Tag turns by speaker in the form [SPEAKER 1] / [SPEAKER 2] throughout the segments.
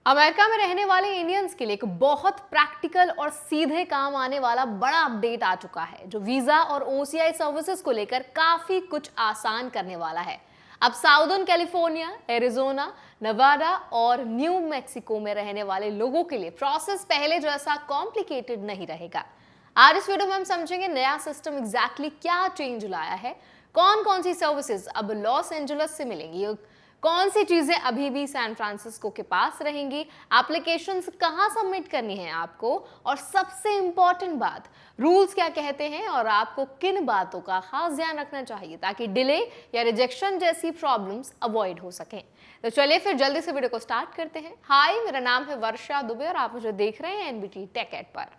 [SPEAKER 1] America में रहने वाले इंडियंस के लिए एक बहुत प्रैक्टिकल और सीधे काम आने वाला बड़ा अपडेट आ चुका है जो वीजा और ओसीआई सर्विसेज को लेकर काफी कुछ आसान करने वाला है। अब साउदर्न कैलिफोर्निया, एरिजोना, नवाडा और न्यू मैक्सिको में रहने वाले लोगों के लिए प्रोसेस पहले जैसा कॉम्प्लिकेटेड नहीं रहेगा। आज इस वीडियो में हम समझेंगे नया सिस्टम एग्जैक्टली क्या चेंज लाया है, कौन कौन सी सर्विसेज अब लॉस एंजल्स से मिलेंगी, कौन सी चीजें अभी भी सैन फ्रांसिस्को के पास रहेंगी, एप्लीकेशंस कहां सबमिट करनी है आपको, और सबसे इंपॉर्टेंट बात, रूल्स क्या कहते हैं और आपको किन बातों का खास ध्यान रखना चाहिए ताकि डिले या रिजेक्शन जैसी प्रॉब्लम्स अवॉइड हो सकें। तो चलिए फिर जल्दी से वीडियो को स्टार्ट करते हैं। हाय, मेरा नाम है वर्षा दुबे और आप मुझे देख रहे हैं एनबीटी टेक एड पर।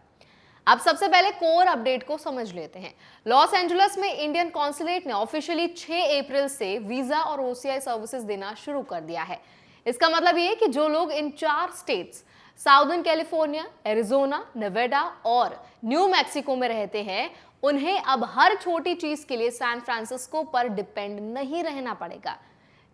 [SPEAKER 1] अब सबसे पहले कोर अपडेट को समझ लेते हैं। लॉस एंजल्स में इंडियन कॉन्सुलेट ने ऑफिशियली 6 अप्रैल से वीजा और ओसीआई सर्विसेज देना शुरू कर दिया है। इसका मतलब ये कि जो लोग इन 4 states southern California, Arizona, Nevada और न्यू मैक्सिको में रहते हैं, उन्हें अब हर छोटी चीज के लिए सैन फ्रांसिस्को पर डिपेंड नहीं रहना पड़ेगा।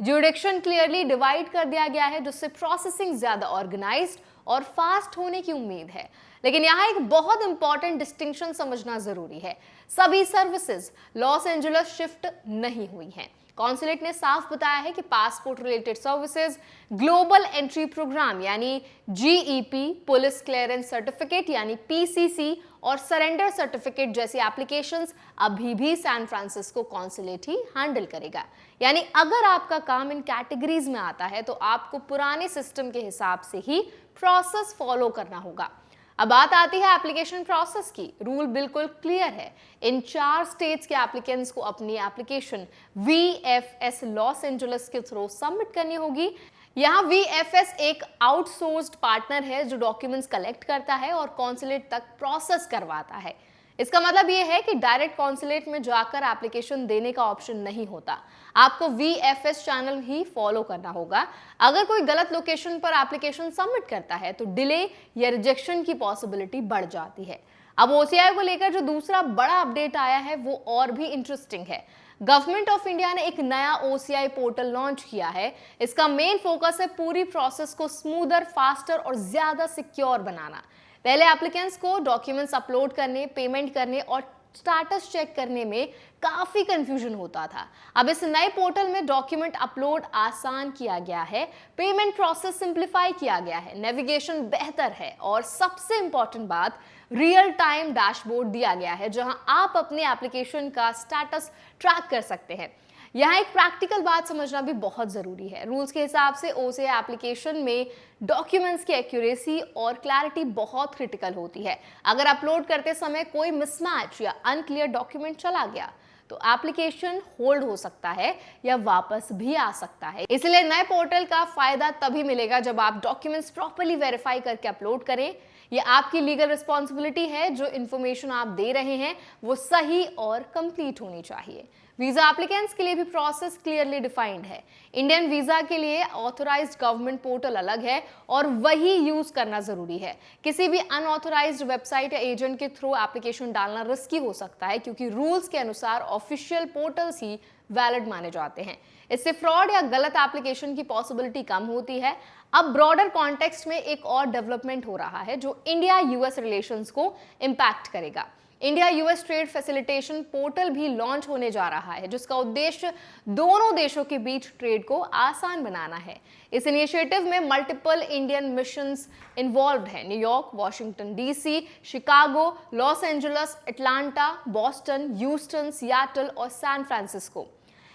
[SPEAKER 1] ज्यूरिडिक्शन क्लियरली डिवाइड कर दिया गया है जिससे प्रोसेसिंग ज्यादा ऑर्गेनाइज्ड और फास्ट होने की उम्मीद है। लेकिन यहाँ एक बहुत इंपॉर्टेंट डिस्टिंक्शन समझना जरूरी है, सभी सर्विसेज लॉस एंजल्स शिफ्ट नहीं हुई हैं। कॉन्सुलेट ने साफ बताया है कि passport related services, global entry program यानी जीईपी, पुलिस क्लियरेंस सर्टिफिकेट यानी पीसीसी और सरेंडर सर्टिफिकेट जैसी एप्लीकेशंस अभी भी सैन फ्रांसिस्को कॉन्सुलेट ही हैंडल करेगा। यानी अगर आपका काम इन कैटेगरीज में आता है तो आपको पुराने सिस्टम के हिसाब से ही प्रोसेस फॉलो करना होगा। अब बात आती है एप्लीकेशन प्रोसेस की। रूल बिल्कुल क्लियर है। इन 4 स्टेट्स के एप्लीकेंट्स को अपनी एप्लीकेशन वीएफएस लॉस एंजल्स के थ्रू सबमिट करनी होगी। यहाँ वीएफएस एक आउटसोर्स्ड पार्टनर है जो डॉक्यूमेंट्स कलेक्ट करता है और कॉन्सुलेट तक प्रोसेस करवाता है। इसका मतलब यह है कि डायरेक्ट कॉन्सुलेट में जाकर एप्लीकेशन देने का ऑप्शन नहीं होता, आपको वीएफएस चैनल ही फॉलो करना होगा। अगर कोई गलत लोकेशन पर एप्लीकेशन सबमिट करता है तो डिले या रिजेक्शन की पॉसिबिलिटी बढ़ जाती है। अब ओसीआई को लेकर जो दूसरा बड़ा अपडेट आया है वो और भी इंटरेस्टिंग है। गवर्नमेंट ऑफ इंडिया ने एक नया ओसीआई पोर्टल लॉन्च किया है। इसका मेन फोकस है पूरी प्रोसेस को स्मूदर, फास्टर और ज्यादा सिक्योर बनाना। पहले एप्लीकेंट्स को डॉक्यूमेंट्स अपलोड करने, पेमेंट करने और स्टेटस चेक करने में काफी कंफ्यूजन होता था। अब इस नए पोर्टल में डॉक्यूमेंट अपलोड आसान किया गया है, पेमेंट प्रोसेस सिंप्लीफाई किया गया है, नेविगेशन बेहतर है और सबसे इंपॉर्टेंट बात, रियल टाइम डैशबोर्ड दिया गया है जहां आप अपने एप्लीकेशन का स्टेटस ट्रैक कर सकते हैं। यहाँ एक प्रैक्टिकल बात समझना भी बहुत जरूरी है। रूल्स के हिसाब से ओसीआई एप्लीकेशन में डॉक्यूमेंट्स की एक्यूरेसी और क्लैरिटी बहुत क्रिटिकल होती है। अगर अपलोड करते समय कोई मिसमैच या अनक्लियर डॉक्यूमेंट चला गया तो एप्लीकेशन होल्ड हो सकता है या वापस भी आ सकता है। इसलिए नए पोर्टल का फायदा तभी मिलेगा जब आप डॉक्यूमेंट्स प्रॉपर्ली वेरीफाई करके अपलोड करें। ये आपकी लीगल रिस्पॉन्सिबिलिटी है, जो इन्फॉर्मेशन आप दे रहे हैं वो सही और कंप्लीट होनी चाहिए। वीजा एप्लीकेंट्स के लिए भी प्रोसेस क्लियरली डिफाइंड है। इंडियन वीजा के लिए ऑथराइज्ड गवर्नमेंट पोर्टल अलग है और वही यूज करना जरूरी है। किसी भी अनऑथराइज्ड वेबसाइट या एजेंट के थ्रू एप्लीकेशन डालना रिस्की हो सकता है क्योंकि रूल्स के अनुसार ऑफिशियल पोर्टल्स ही वैलिड माने जाते हैं। इससे फ्रॉड या गलत एप्लीकेशन की पॉसिबिलिटी कम होती है। अब ब्रॉडर कॉन्टेक्स्ट में एक और डेवलपमेंट हो रहा है जो इंडिया यूएस रिलेशंस को इंपैक्ट करेगा। India US trade facilitation portal भी लॉन्च होने जा रहा है जिसका उद्देश्य दोनों देशों के बीच ट्रेड को आसान बनाना है। इस इनिशिएटिव में मल्टीपल इंडियन मिशंस इन्वॉल्व्ड हैं। New York, Washington DC, Chicago, Los Angeles, Atlanta, Boston, Houston, Seattle और सैन फ्रांसिस्को।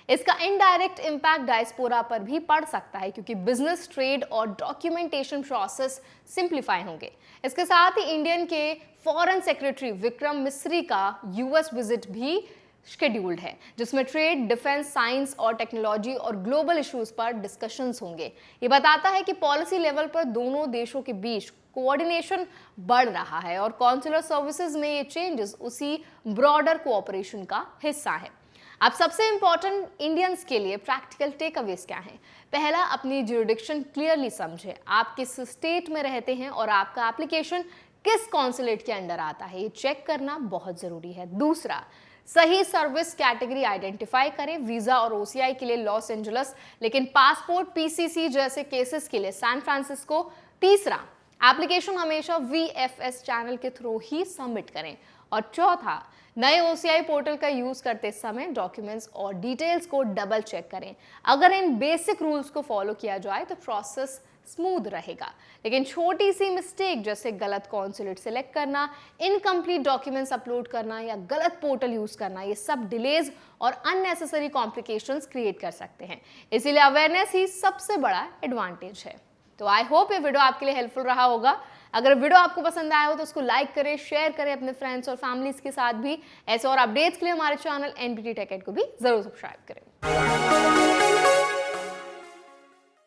[SPEAKER 1] इसका इनडायरेक्ट इंपैक्ट डायस्पोरा पर भी पड़ सकता है क्योंकि बिजनेस, ट्रेड और डॉक्यूमेंटेशन प्रोसेस सिंप्लीफाई होंगे। इसके साथ ही इंडियन के फॉरेन सेक्रेटरी विक्रम मिस्री का यूएस विजिट भी शेड्यूल्ड है जिसमें ट्रेड, डिफेंस, साइंस और टेक्नोलॉजी और ग्लोबल इश्यूज पर डिस्कशंस होंगे। ये बताता है कि पॉलिसी लेवल पर दोनों देशों के बीच कोऑर्डिनेशन बढ़ रहा है और कॉन्सुलर सर्विसेज में ये चेंजेस उसी ब्रॉडर कोऑपरेशन का हिस्सा है। अब सबसे इंपॉर्टेंट इंडियंस के लिए प्रैक्टिकल टेकअवेज क्या हैं? पहला, अपनी ज्यूरिडिक्शन क्लियरली समझे। आप किस स्टेट में रहते हैं और आपका एप्लीकेशन किस कॉन्सुलेट के अंडर आता है, ये चेक करना बहुत जरूरी है। दूसरा, सही सर्विस कैटेगरी आइडेंटिफाई करें। वीजा और ओसीआई के लिए लॉस एंजल्स, लेकिन पासपोर्ट, पीसीसी जैसे केसेस के लिए सैन फ्रांसिस्को। तीसरा, एप्लीकेशन हमेशा VFS चैनल के थ्रू ही सबमिट करें। और चौथा, नए OCI पोर्टल का यूज करते समय डॉक्यूमेंट्स और डिटेल्स को डबल चेक करें। अगर इन बेसिक रूल्स को फॉलो किया जाए तो प्रोसेस स्मूथ रहेगा। लेकिन छोटी सी मिस्टेक जैसे गलत कॉन्सुलेट सिलेक्ट करना, इनकम्प्लीट डॉक्यूमेंट्स अपलोड करना या गलत पोर्टल यूज करना, ये सब डिलेज और अननेसेसरी कॉम्प्लिकेशंस क्रिएट कर सकते हैं। इसीलिए अवेयरनेस ही सबसे बड़ा एडवांटेज है। तो आई होप ये वीडियो आपके लिए हेल्पफुल रहा होगा। अगर वीडियो आपको पसंद आया हो तो उसको लाइक करें, शेयर करें अपने फ्रेंड्स और फैमिलीज के साथ भी। ऐसे और अपडेट्स के लिए हमारे चैनल NBT Tech Ed को भी जरूर सब्सक्राइब करें।